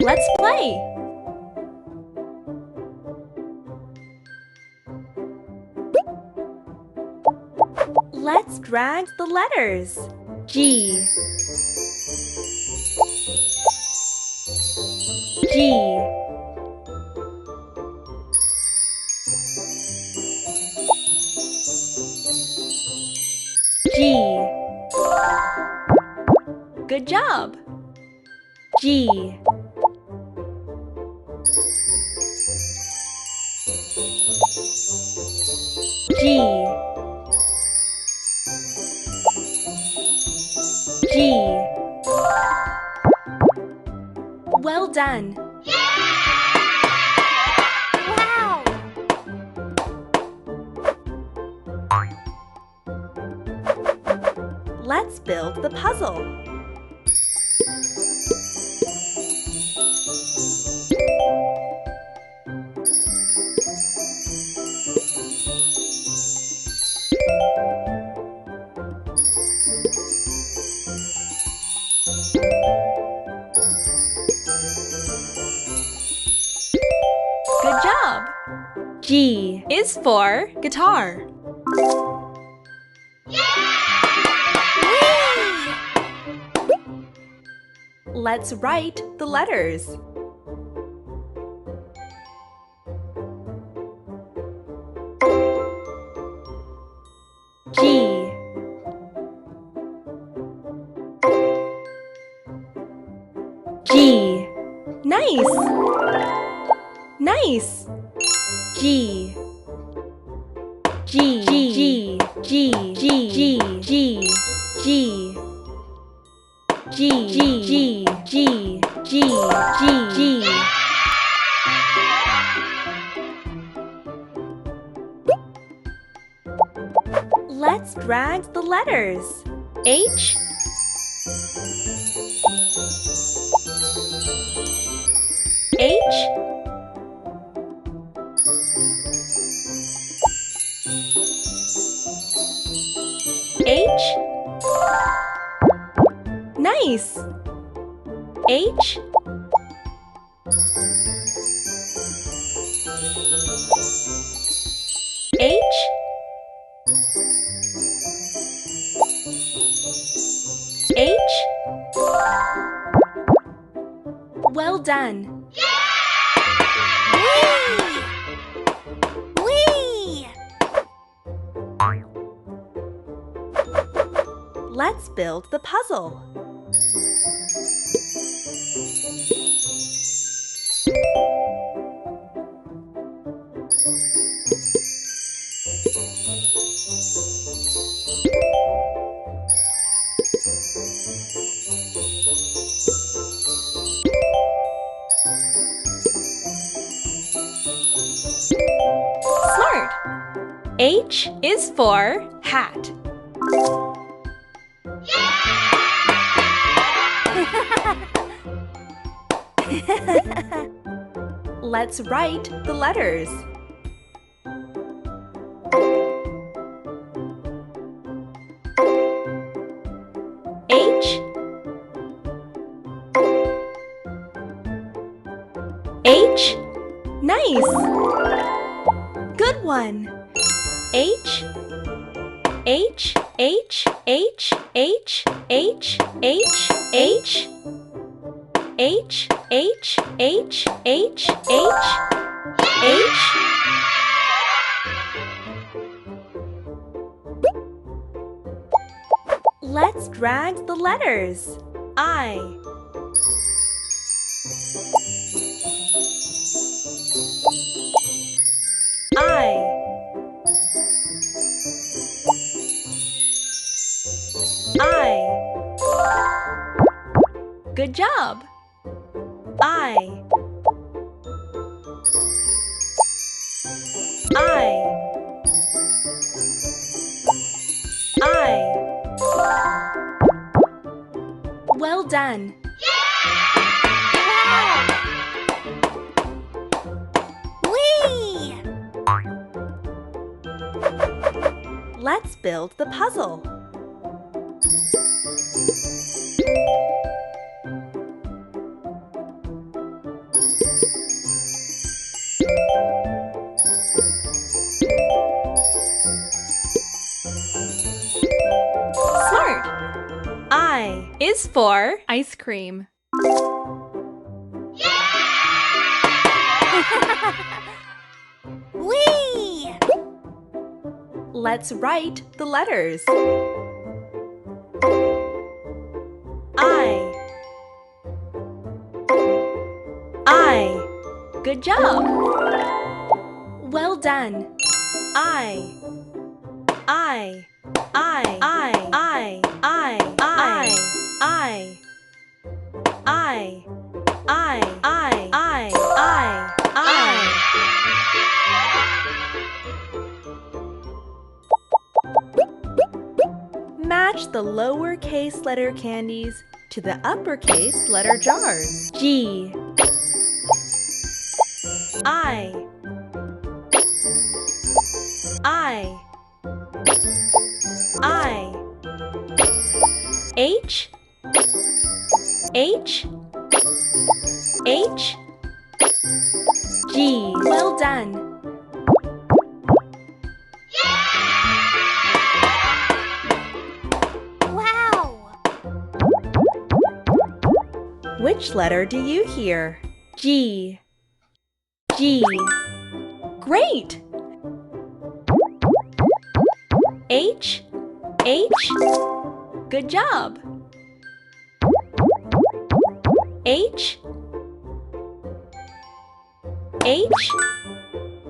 Let's play! Let's drag the letters. G, G, G. Good job! G, G, G. Well done! Wow! Let's build the puzzle. Good job! G is for guitar. Let's write the letters. G, G. Nice! Nice! G, G, G, G, G, G, G, G. G, G, G, G, G, G, G. Let's drag the letters. H, H, H. Nice! H, H, H. Well done! Whee! Let's build the puzzle. Smart! H is for hat. Let's write the letters. H, H. Nice! Good one! H, H, H, H, H, H, H, H. H, H, H, H, H, H. Let's drag the letters. I, I. Good job! I, Well done! Whee! Let's build the puzzle. I is for ice cream. Whee! Let's write the letters. I. Good job. Well done. I. Match the lowercase letter candies to the uppercase letter jars. G. I. H. G. Well done. Wow! Which letter do you hear? G. Great! H. Good job. H.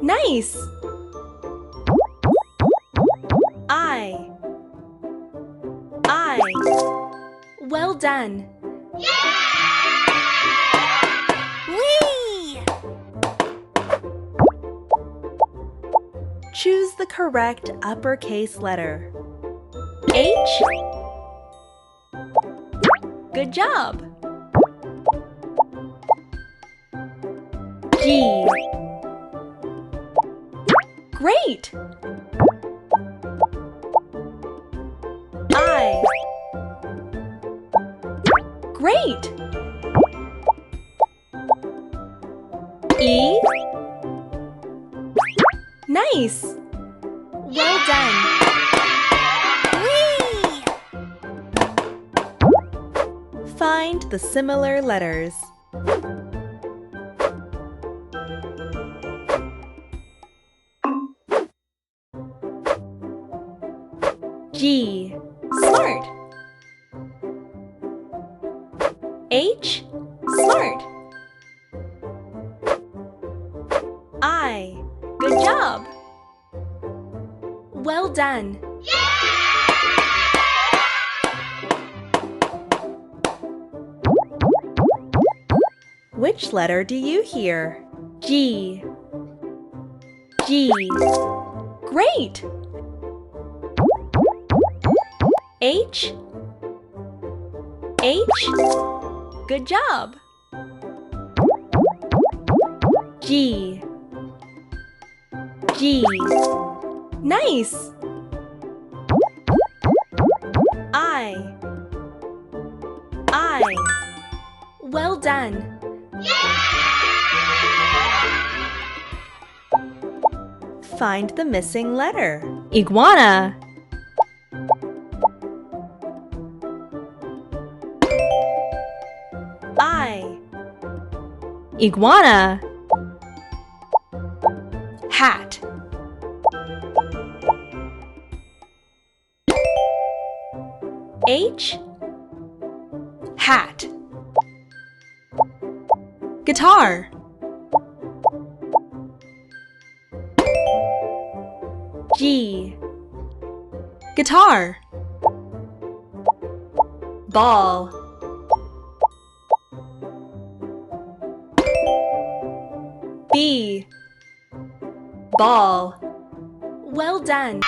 Nice. I. Well done. Whee! Choose the correct uppercase letter. H. Good job. G. Great. I. Great. E. Nice. Well done. Whee! Find the similar letters. G. Smart. H. Smart. I. Good job. Well done. Which letter do you hear? G. Great! H. Good job. G. Nice. I. Well done. Find the missing letter. Iguana. Iguana. Hat. H. Hat. Guitar. G. Guitar. Ball. B. Ball. Well done.